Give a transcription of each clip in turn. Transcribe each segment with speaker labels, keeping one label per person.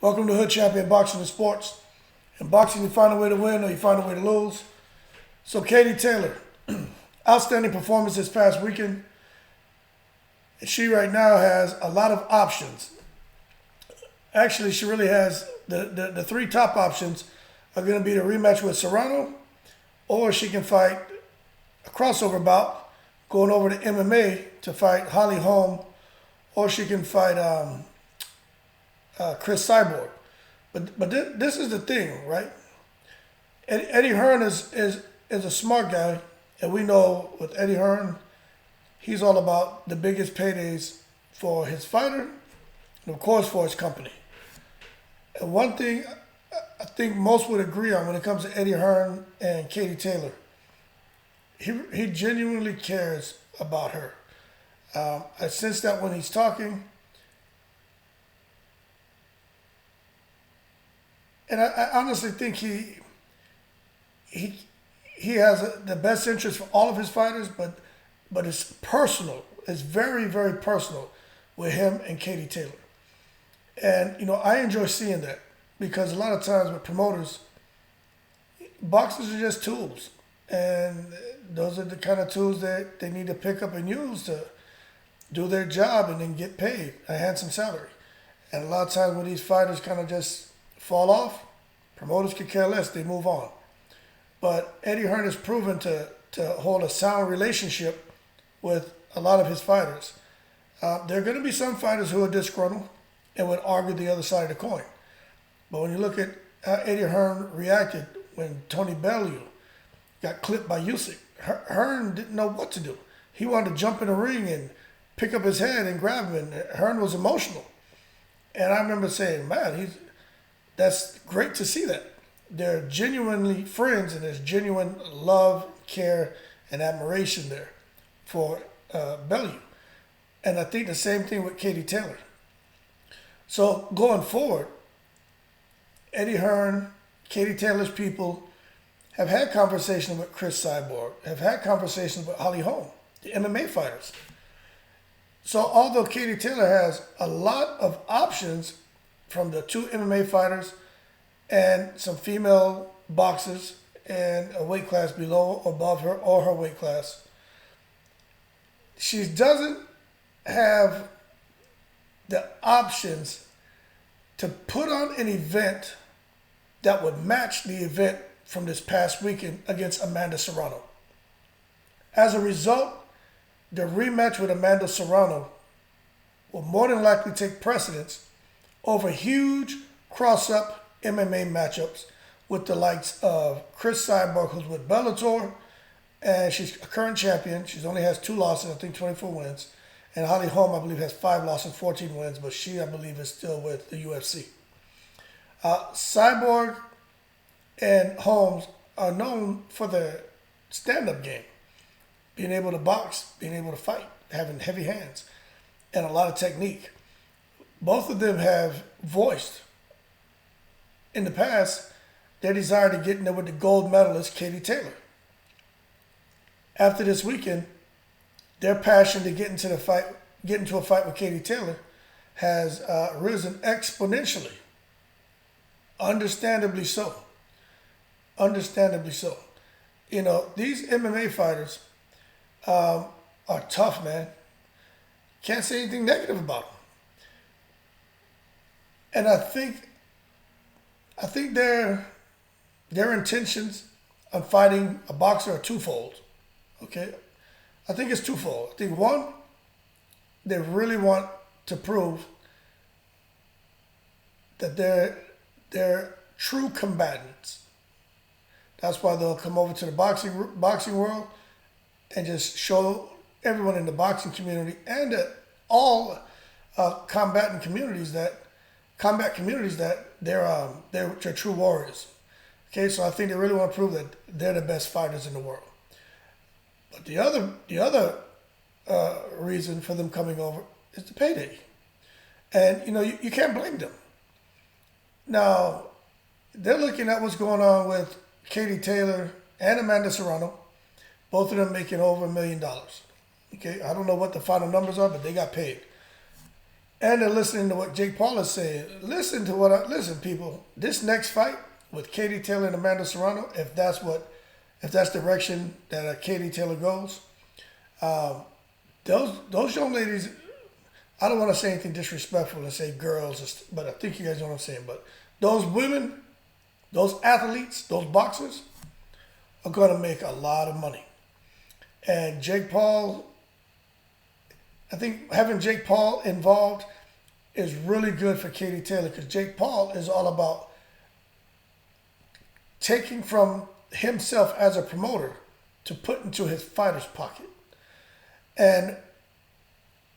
Speaker 1: Welcome to Hood Champion Boxing and Sports. In boxing, you find a way to win or you find a way to lose. So Katie Taylor, outstanding performance this past weekend. She right now has a lot of options. Actually, she really has the three top options are going to be the rematch with Serrano, or she can fight a crossover bout, going over to MMA to fight Holly Holm, or she can fight Chris Cyborg. But this is the thing, right? Eddie Hearn is a smart guy, and we know with Eddie Hearn, he's all about the biggest paydays for his fighter and, of course, for his company. And one thing I think most would agree on when it comes to Eddie Hearn and Katie Taylor, he genuinely cares about her. I sense that when he's talking. And I honestly think he has the best interest for all of his fighters, but it's personal. It's very, very personal with him and Katie Taylor. And, I enjoy seeing that because a lot of times with promoters, boxers are just tools. And those are the kind of tools that they need to pick up and use to do their job and then get paid a handsome salary. And a lot of times when these fighters kind of just fall off, promoters could care less, they move on. But Eddie Hearn has proven to hold a sound relationship with a lot of his fighters. There are going to be some fighters who are disgruntled and would argue the other side of the coin. But when you look at how Eddie Hearn reacted when Tony Bellew got clipped by Usyk, Hearn didn't know what to do. He wanted to jump in the ring and pick up his head and grab him, and Hearn was emotional. And I remember saying, man, that's great to see that. They're genuinely friends, and there's genuine love, care, and admiration there for Bellew. And I think the same thing with Katie Taylor. So going forward, Eddie Hearn, Katie Taylor's people have had conversations with Chris Cyborg, have had conversations with Holly Holm, the MMA fighters. So although Katie Taylor has a lot of options from the two MMA fighters and some female boxers and a weight class below or above her or her weight class, she doesn't have the options to put on an event that would match the event from this past weekend against Amanda Serrano. As a result, the rematch with Amanda Serrano will more than likely take precedence over huge cross-up MMA matchups with the likes of Chris Cyborg, who's with Bellator, and she's a current champion. She only has 2 losses, I think 24 wins. And Holly Holm, I believe, has 5 losses, 14 wins, but she, I believe, is still with the UFC. Cyborg and Holmes are known for their stand-up game, being able to box, being able to fight, having heavy hands, and a lot of technique. Both of them have voiced in the past their desire to get in there with the gold medalist Katie Taylor. After this weekend, their passion to get into a fight with Katie Taylor has risen exponentially. Understandably so. Understandably so. These MMA fighters are tough, man. Can't say anything negative about them. And I think their intentions on fighting a boxer are twofold. Okay? I think it's twofold. I think one, they really want to prove that they're true combatants. That's why they'll come over to the boxing world and just show everyone in the boxing community and all combat communities that they're true warriors. Okay, so I think they really want to prove that they're the best fighters in the world. But the other reason for them coming over is the payday, and you can't blame them. Now, they're looking at what's going on with Katie Taylor and Amanda Serrano, both of them making over $1 million. Okay, I don't know what the final numbers are, but they got paid. and they're listening to what Jake Paul is saying. Listen, people. This next fight with Katie Taylor and Amanda Serrano, if that's the direction that Katie Taylor goes, those young ladies. I don't want to say anything disrespectful and say girls, but I think you guys know what I'm saying. But those women, those athletes, those boxers are going to make a lot of money. And Jake Paul, I think having Jake Paul involved is really good for Katie Taylor because Jake Paul is all about taking from himself as a promoter to put into his fighter's pocket. And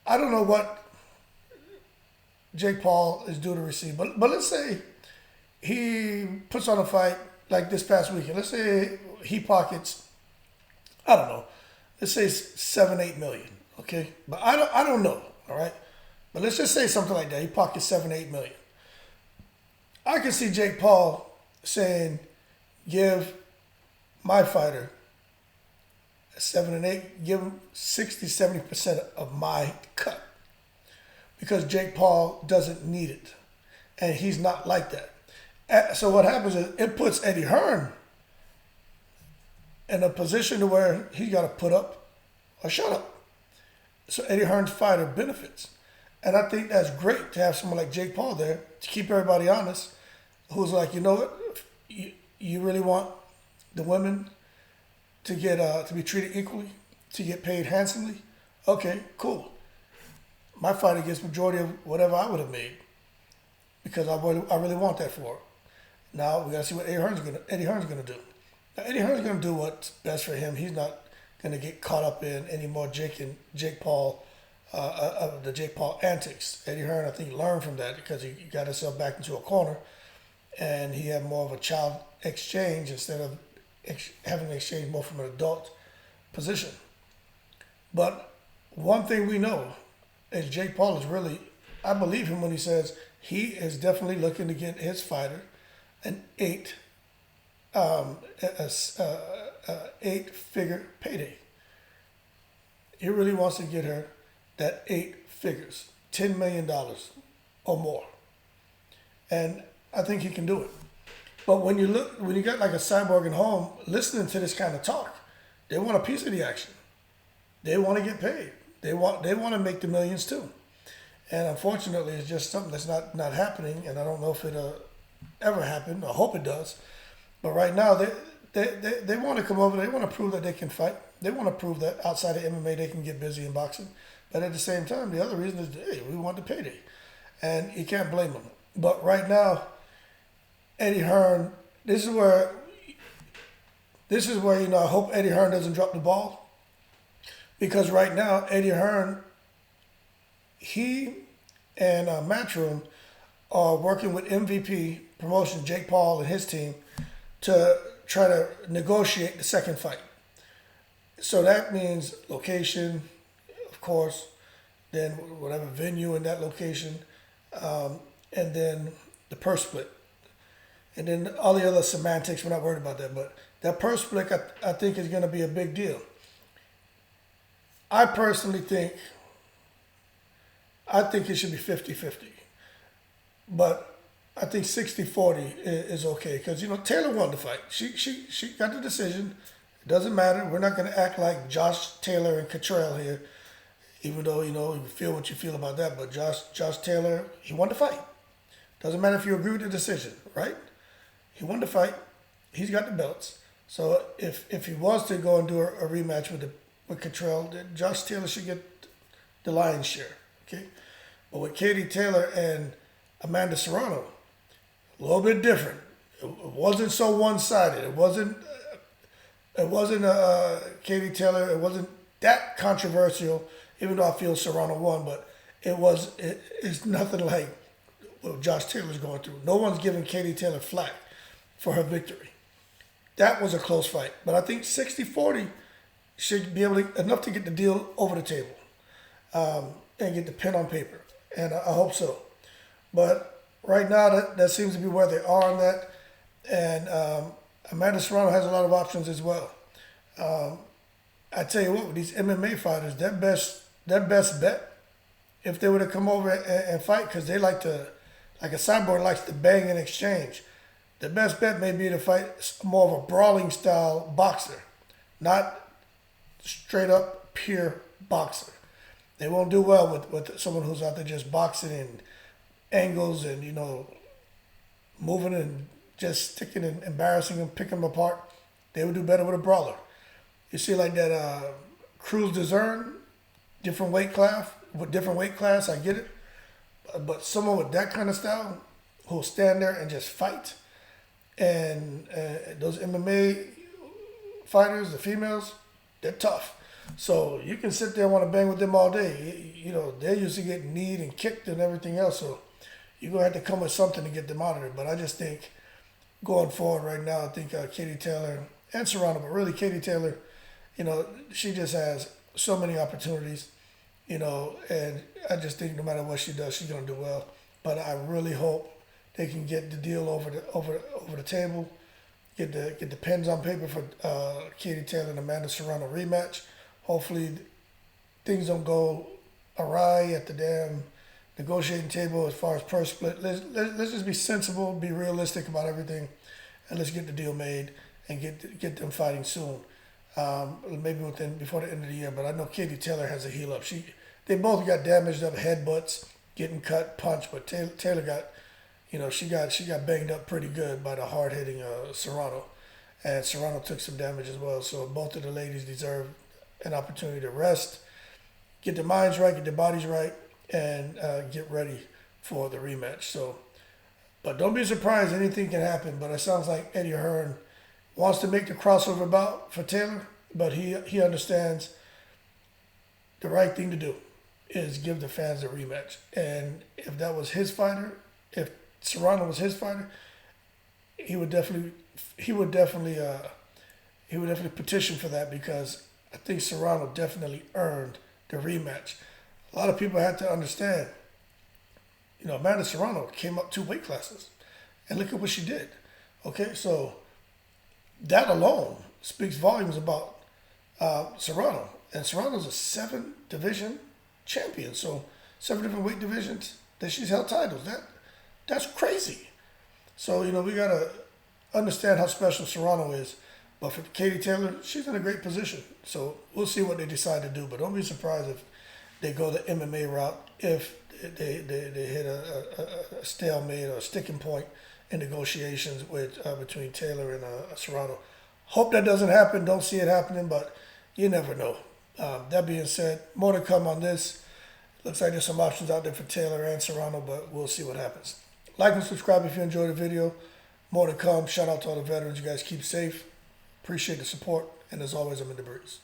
Speaker 1: I don't know what Jake Paul is due to receive, but let's say he puts on a fight like this past weekend. Let's say he pockets, I don't know, let's say 7-8 million, okay? But I don't know, all right? But let's just say something like that. He pockets 7-8 million. I can see Jake Paul saying, give my fighter 7 and 8, give him 60-70% of my cut. Because Jake Paul doesn't need it. And he's not like that. So what happens is it puts Eddie Hearn in a position to where he's got to put up or shut up. So Eddie Hearn's fighter benefits. And I think that's great to have someone like Jake Paul there to keep everybody honest, who's like, you know what, you really want the women to get to be treated equally, to get paid handsomely? Okay, cool. My fighter gets majority of whatever I would have made because I really want that for her. Now we got to see what Eddie Hearn's gonna do. Now, Eddie Hearn's gonna do what's best for him. He's not gonna get caught up in any more Jake Paul the Jake Paul antics. Eddie Hearn, I think, learned from that because he got himself back into a corner, and he had more of a child exchange instead of having an exchange more from an adult position. But one thing we know is Jake Paul is really, I believe him when he says he is definitely looking to get his fighter an eight-figure payday. He really wants to get her that 8 figures, $10 million or more. And I think he can do it. But when you got like a Cyborg and Holm listening to this kind of talk, they want a piece of the action. They want to get paid. They want to make the millions too. And unfortunately, it's just something that's not happening. And I don't know if it'll ever happen. I hope it does. But right now, they want to come over. They want to prove that they can fight. They want to prove that outside of MMA, they can get busy in boxing. But at the same time, the other reason is, hey, we want the payday. And you can't blame them. But right now, Eddie Hearn, this is where, I hope Eddie Hearn doesn't drop the ball. Because right now, Eddie Hearn, he and Matchroom are working with MVP Promotion, Jake Paul and his team, to try to negotiate the second fight. So that means location, of course, then whatever venue in that location, and then the purse split. And then all the other semantics, we're not worried about that. But that purse split, I think, is going to be a big deal. I personally think it should be 50-50. But I think 60-40 is okay. Because, Taylor won the fight. She got the decision. It doesn't matter. We're not going to act like Josh Taylor and Cottrell here. Even though, you feel what you feel about that. But Josh Taylor, he won the fight. Doesn't matter if you agree with the decision, right? He won the fight. He's got the belts. So if he was to go and do a rematch with Cottrell, then Josh Taylor should get the lion's share, okay? But with Katie Taylor and Amanda Serrano, a little bit different. It wasn't so one-sided. It wasn't Katie Taylor. It wasn't that controversial, even though I feel Serrano won. But it's nothing like what Josh Taylor's going through. No one's giving Katie Taylor flack for her victory. That was a close fight. But I think 60-40 should be enough to get the deal over the table and get the pen on paper. And I hope so. But right now, that seems to be where they are on that. And Amanda Serrano has a lot of options as well. I tell you what, with these MMA fighters, their best bet if they were to come over and fight, because they like to, like a Cyborg likes to bang and exchange. The best bet may be to fight more of a brawling style boxer, not straight up pure boxer. They won't do well with someone who's out there just boxing and angles and, you know, moving and just sticking and embarrassing them, picking them apart. They would do better with a brawler. You see like that Cruz Dezern, different weight class, I get it. But someone with that kind of style who'll stand there and just fight. And those MMA fighters, the females, they're tough. So you can sit there and want to bang with them all day. You know, they're used to getting kneed and kicked and everything else. So you're going to have to come with something to get them out of there. But I just think going forward right now, I think Katie Taylor and Serrano, but really Katie Taylor, you know, she just has so many opportunities, you know, and I just think no matter what she does, she's going to do well. But I really hope they can get the deal over the table, get the pens on paper for Katie Taylor and Amanda Serrano rematch. Hopefully things don't go awry at the damn negotiating table as far as purse split. Let's just be sensible, be realistic about everything, and let's get the deal made and get them fighting soon. Maybe before the end of the year. But I know Katie Taylor has a heel up. They both got damaged up headbutts, getting cut, punched. But Taylor got, you know, she got banged up pretty good by the hard hitting Serrano, and Serrano took some damage as well. So both of the ladies deserve an opportunity to rest, get their minds right, get their bodies right, and get ready for the rematch. So, but don't be surprised, anything can happen. But it sounds like Eddie Hearn wants to make the crossover bout for Taylor, but he understands the right thing to do is give the fans a rematch. And if that was his fighter, if Serrano was his fighter, he would definitely petition for that, because I think Serrano definitely earned the rematch. A lot of people had to understand, you know, Amanda Serrano came up 2 weight classes, and look at what she did. Okay, so that alone speaks volumes about Serrano. And Serrano's a 7-division champion, so 7 different weight divisions that she's held titles. That's crazy. So, you know, we gotta understand how special Serrano is. But for Katie Taylor, she's in a great position. So we'll see what they decide to do. But don't be surprised if they go the MMA route, if they hit a stalemate or a sticking point in negotiations between Taylor and Serrano. Hope that doesn't happen. Don't see it happening, but you never know. That being said, more to come on this. Looks like there's some options out there for Taylor and Serrano, but we'll see what happens. Like and subscribe if you enjoyed the video. More to come. Shout out to all the veterans. You guys keep safe. Appreciate the support. And as always, I'm in the breeze.